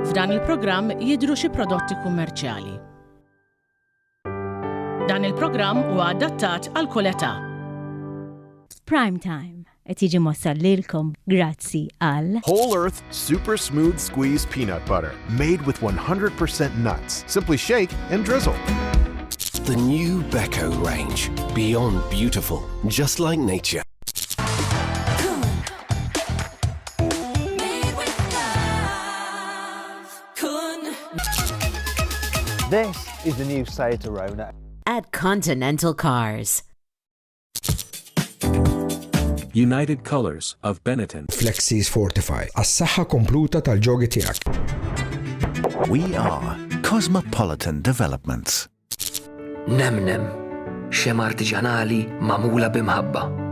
F'dan il-programm jidhru xi prodotti kummerċjali. Dan il-programm huwa adattat għal kull età. Prime Time qed jiġi mossal lilkom grazzi għal Whole Earth Super Smooth Squeeze Peanut Butter, made with 100% nuts. Simply shake and drizzle. The new Beko range. Beyond beautiful, just like nature. This is the new Seat Arona. At Continental Cars. United Colors of Benetton. Flexis Fortify. Għas-saħħa kompluta tal-ġogi tiegħek. We are Cosmopolitan Developments. Nemnem, xema artiġanali mamula bimħabba.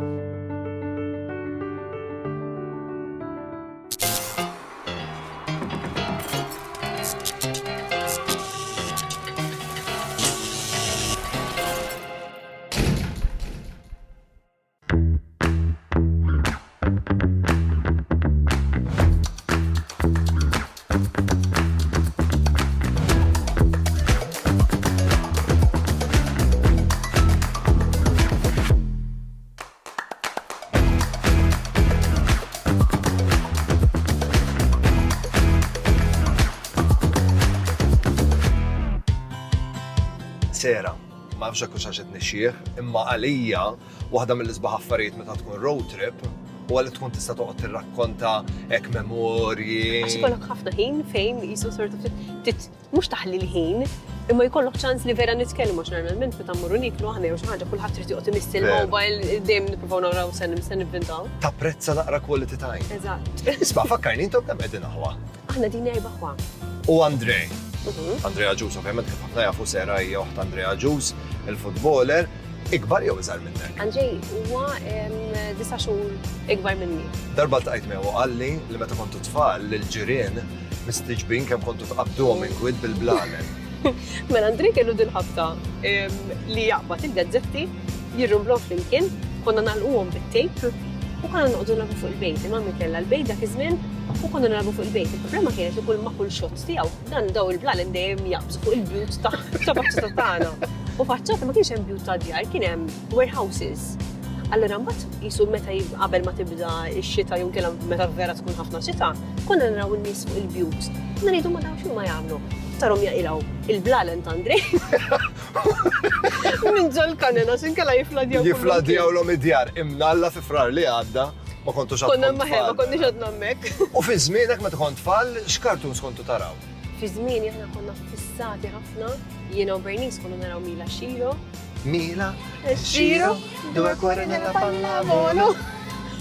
Sera, ma fx hekk għax qed nixxieħ, imma għalija waħda mill-isbaħ affarijiet meta tkun road trip u għalli tkun tista' toqgħod tirrakkonta hekk memorji. Għax ikollok ħafna ħin fejn qisu sort of mhux taħli l-ħin, imma jkollok ċans li vera nitkellmu għax normalment meta mmorru niklu aħna jew xi ħaġa kulħadd trid joqgħod imissi l-mobile dejjem nippruvaw naraw se nivvintaw. Tapprezza naqra quality time. Eżatt. Isma' fakkarni intom kemm qegħdin aħwa. Aħna din erba' ħwa. U Andrej. Andrea Ġus, ovvjament kif ħafna jafu Sera hija oħt Andrea Ġus, il-futboler, ikbar jew iżgħar minnek? Andrej huwa 9 xhur ikbar minni. Darba ltqajt miegħu qalli li meta kontu tfal lill-ġirien mistiġbin kemm kontu tqabduhom inkwid bil-blanen. Mela Andrej kellu din ħabta li jaqbad il-gazzetti jirrumblhom flimkien, konna nagħlquhom bit-tejp u konna noqogħdu nagħbu fuq il-bejt. Imma kellha l-bejt dak iż-żmien u konna nagħbu fuq il-bejt. Il-problema kienet li kull ma kull shots tiegħu dan daw il-blanen dejjem jaqbżu fuq il-bjut ta' faċċata tagħna. U faċċata ma kienx hemm bjut ta' djar, kien hemm warehouses. Allura mbagħad qisu meta qabel ma tibda x-xita jew kellha meta vera tkun ħafna xita, konna naraw in-nies fuq il-bjut. Konna ngħidu ma daw x'huma jagħmlu. Tarhom jaqilgħu il-blalen ta' Andrej. Minn ġol kanena x'inkella jifladjaw. Jifladjawlhom id-djar imnalla fi frar li għadda. Ma kontux għad konna maħeba, konniex għadna hemmhekk. U fi żmienek meta kont tfal, x'kartuns kontu taraw? Fi żmieni aħna konna fissati ħafna, jiena u Bernice konna naraw Mila Xiro. Mila Xiro, dwar kwarinella pallavolo.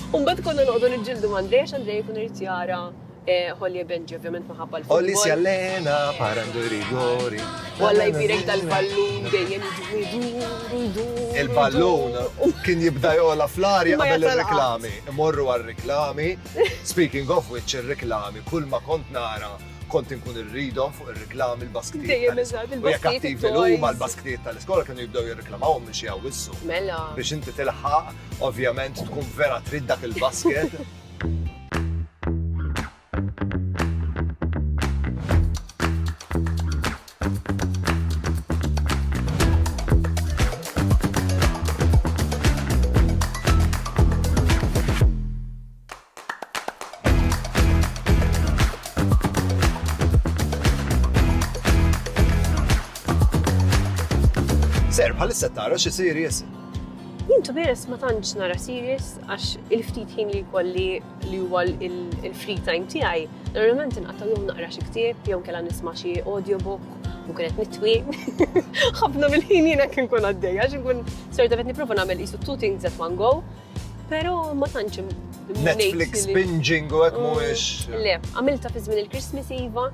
U mbagħad konna noqogħdu niġġieldu m'Andrej għax Andrej jkun irid jara Holly e Benji ovvjament maħabba l-futbol. Holly si allena parando i rigori. Walla jbirek dal-ballun dejjem jiġu. Il-ballun kien jibda jola fl-arja qabel ir-reklami. Imorru għar-reklami. Speaking of which ir-reklami, kull ma kont nara kont inkun irridhom fuq ir-reklami l-basktijiet. Dejjem eżatt il-basktijiet. U jekk attivi huma l-basktijiet tal-iskola kienu jibdew jirreklamawhom minn xi wissu. Mela. Biex inti tilħaq, ovvjament tkun vera trid dak il-basket. Ser, bħalissa tara xi series? Jien to beres ma tantx nara series għax il-ftit ħin li jkolli li huwa il-free time tiegħi. Normalment inqattaw jew naqra xi ktieb jew kellha nisma' xi audiobook u kienet nitwi. Ħafna mill-ħin jiena kien kun għaddejja għax inkun sorta qed nipprova nagħmel qisu two things at one go. Però ma tantx Netflix binging u hekk mhuwiex. Le, għamilta fi żmien il-Christmas iva.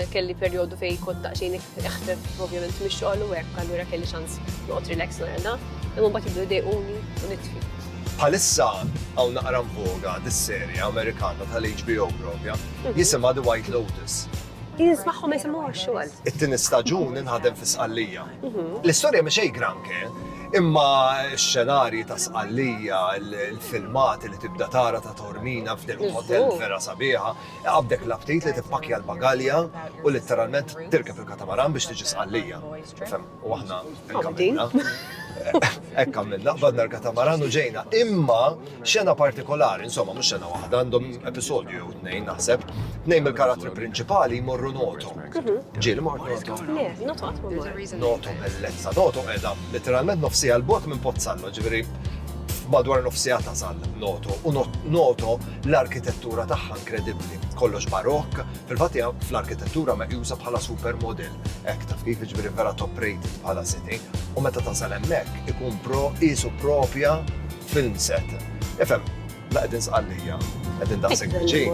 Kelli perjodu fej kont daqsxejn eħtef ovvjament mix-xogħol u hekk allura kelli ċans noqgħod relax nagħna, imma mbagħad jibdew jdejquni u nitfi. Bħalissa hawn naqra voga dis-serja Amerikana tal-HBO propja jisimha The White Lotus. Jinsmaħħom jisimgħu għax-xogħol. It-tieni staġun inħadem fi Sqallija. L-istorja mhix xejn granke, imma x-xenarji ta' Sqallija, il-filmati li tibda tara ta' Tormina f'din hotel vera sabiħa, qabdek l-aptit li tippakja l-bagalja u letteralment tirkeb il-katamaran biex tiġi Sqallija. U aħna nkammilna. Ekk għamilna, qbadna l-katamaran u ġejna. Imma xena partikolari, insomma, mux xena waħda, għandhom episodju jew tnejn naħseb, tnejn mill-karattri prinċipali jmorru noto. Ġieli mort noto? Le, noto għatmu mor. Noto bellezza, noto edha, literalment nofsija l-bot minn Pozzallo, ġiviri madwar nofsija tasal noto. U noto l-arkitettura tagħha inkredibbli. Kollox barokk, fil-fatt fl-arkitettura meqjusa bħala supermodel. Hekk taf kif ġifieri vera top rated bħala city. U meta tasal hemmhekk ikun qisu propja film set. Ifhem, la qegħdin Sqallija, qegħdin daqshekk biċin.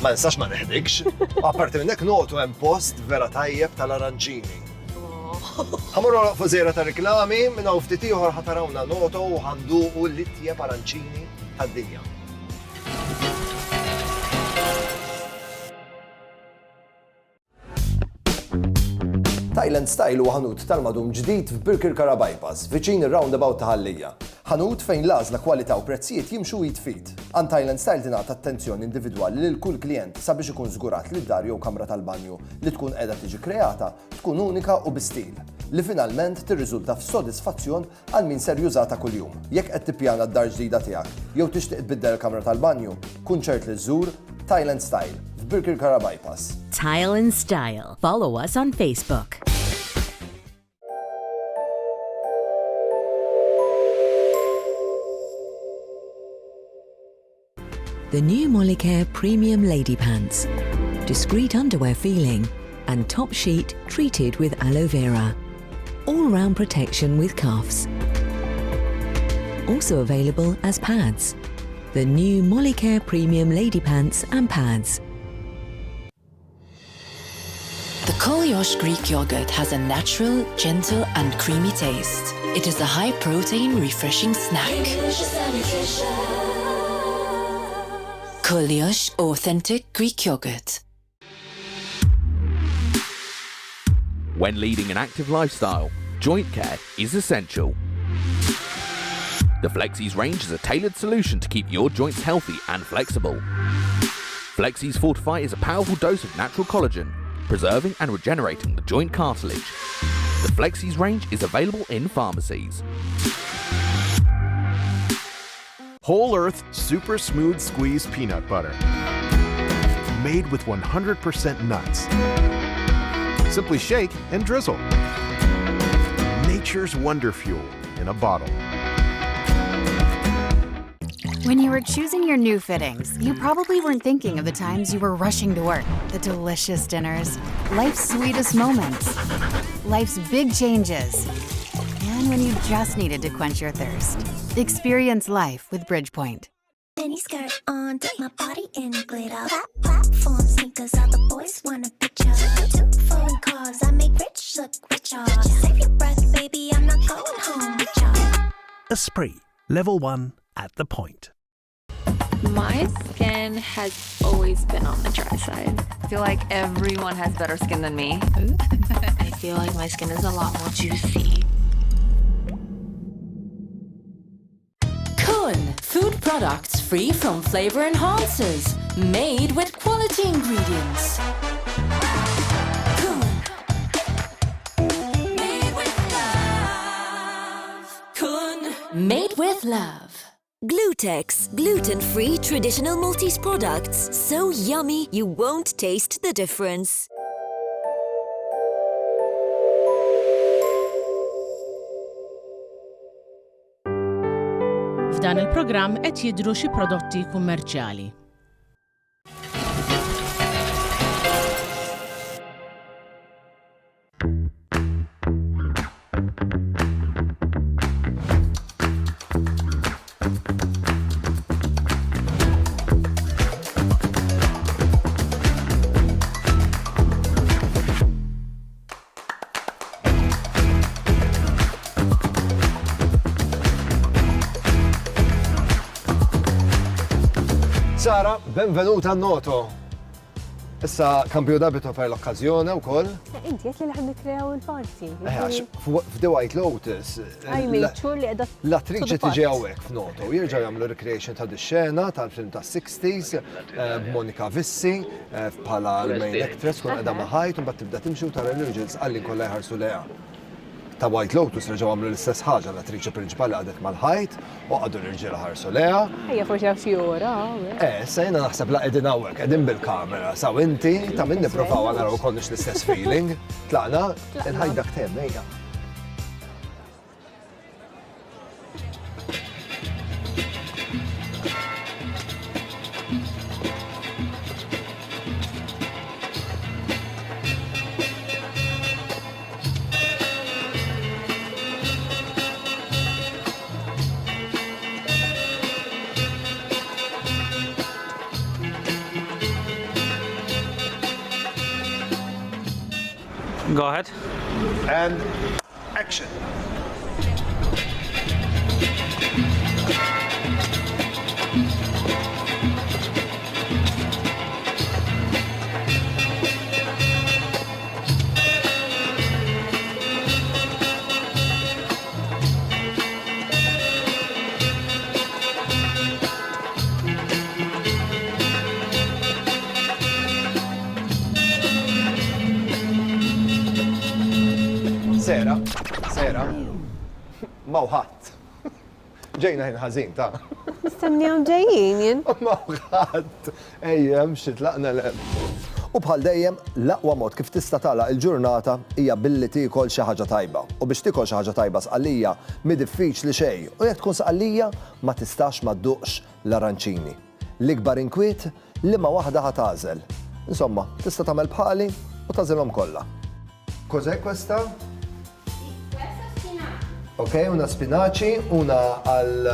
Ma nistax ma neħdikx. Apparti minn hekk noto hemm post vera tajjeb tal-aranċini. Ħamurru fużera ta' riklami, minna u ftit ieħor ħatarawna noto u ħanduqu l-ittjeb aranċini tad-dinja. Thailand Style huwa ħanut tal-madum ġdid f'Birkirkara Bypass, viċin ir-roundabout ta' Ħallija. Ħanut fejn l-għażla kwalità u prezzijiet jimxu jitfid. Għand Thailand Style tingħata attenzjoni individwali lil kull klijent sabiex ikun żgurat li d-dar jew kamra tal-banju li tkun qiegħda tiġi kreata tkun unika u bi-stil li finalment tirriżulta f'sodisfazzjon għal min ser jużata kuljum. Jekk qed tippjana d-dar ġdida tiegħek jew tixtieq tbiddel il-kamra tal-banju, kun ċert li żżur Thailand Style f'Birkirkara Bypass. Thailand Style. Follow us on Facebook. The new Molicare Premium Lady Pants. Discreet underwear feeling and top sheet treated with aloe vera. All-round protection with cuffs. Also available as pads. The new Molicare Premium Lady Pants and Pads. The Kolyosh Greek yogurt has a natural, gentle and creamy taste. It is a high-protein, refreshing snack. Kolyosh Authentic Greek Yogurt. When leading an active lifestyle, joint care is essential. The Flexies range is a tailored solution to keep your joints healthy and flexible. Flexies Fortify is a powerful dose of natural collagen, preserving and regenerating the joint cartilage. The Flexies range is available in pharmacies. Whole Earth Super Smooth Squeeze Peanut Butter. Made with 100% nuts. Simply shake and drizzle. Nature's wonder fuel in a bottle. When you were choosing your new fittings, you probably weren't thinking of the times you were rushing to work, the delicious dinners, life's sweetest moments, life's big changes, and when you just needed to quench your thirst. Experience life with Bridgepoint. Mini skirt on, dip my body in glitter. Platform sneakers, all the boys want a picture. 2 foreign cars, I make rich look richer. Save your breath, baby, I'm not going home with y'all. Esprit, level 1 at the point. My skin has always been on the dry side. I feel like everyone has better skin than me. I feel like my skin is a lot more juicy. Kun, food products free from flavor enhancers, made with quality ingredients. Kun. Made with love. Kun. Made with love. Glutex, gluten-free traditional Maltese products. So yummy, you won't taste the difference. F'dan il-programm qed jidhru xi prodotti kummerċjali. Sara, benvenuta a Noto. Issa kampju dabit per l-okkazjoni wkoll. Inti qed li ħan nikrew il-parti. F'The White Lotus. I made sure li qiegħda L-attriċi tiġi hawnhekk f'Noto, jerġgħu jagħmlu recreation ta' dis-xena tal-film tas-60s b'Monica Vissi bħala l-main actress tkun qiegħda ma' ħajt u mbagħad tibda timxi u tara l-irġiel sqalli kollha jħarsu leha. Ta' White Lotus reġgħu għamlu l-istess ħaġa l-attriċi prinċipali għadet mal-ħajt u għadu l-irġiel ħarsu leha. Ejja forsi hawn xi ora. Sa jiena naħseb la qegħdin hawnhekk qegħdin bil-kamera, saw inti ta' min nippruvaw naraw kollix l-istess feeling. Tlaqna, il-ħajdak temm ejja. Go ahead. And action. Sera. Mawħat. Ġejna ħin ħażin ta'. Nistennihom ġejjin jien. Mawħat. Ejja, mxit laqna U bħal dejjem, l-aqwa mod kif tista' tagħlaq il-ġurnata hija billi tiekol xi ħaġa tajba. U biex tikol xi ħaġa tajba sqallija mi diffiċli xejn. U jekk tkun sqallija ma tistax ma dduqx l-aranċini. L-ikbar inkwiet liema waħda ħatażel. Insomma, tista' tagħmel bħali u tażilhom kollha. Cos'è questa? Ok, una spinaci, una al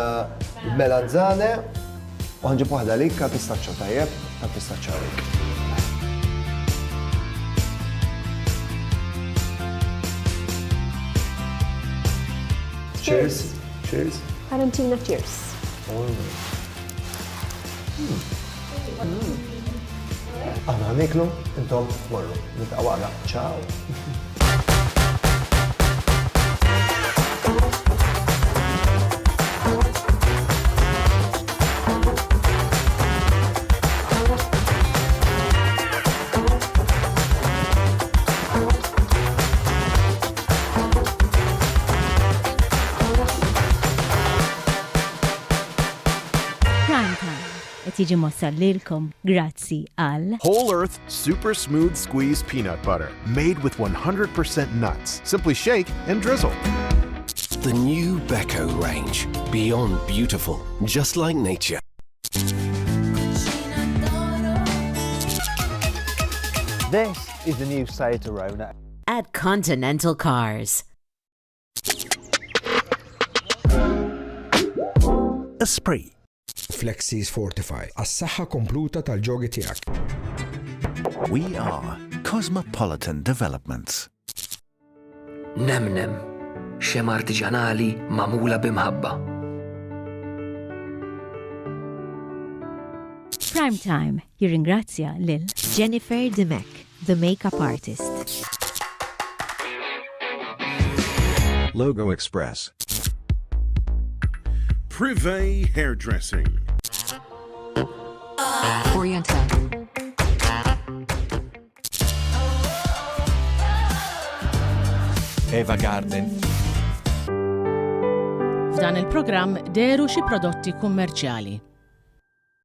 melanzane u ħanġib waħda lik għal pistaccio tajjeb, għal pistaccio għalik. Cheers. Cheers. Valentina, cheers. Għana niklu, intom morru. Nitqawala. Ciao. Tiġi mossallilkom grazzi għal Whole Earth Super Smooth Squeeze Peanut Butter, made with 100% nuts. Simply shake and drizzle. The new Beko range, beyond beautiful, just like nature. This is the new Sciatica Rona at Continental Cars. Esprit. Flexis Fortify, għas-saħħa kompluta tal-ġogi tiegħek. We are Cosmopolitan Developments. Nemnem, xem artiġanali mamula bimħabba. Primetime jirringrazzja lil Jennifer Demek, the makeup artist. Logo Express. Privé Hairdressing. Oriental. Eva Garden. F'dan il-programm deru xi prodotti kummerċjali.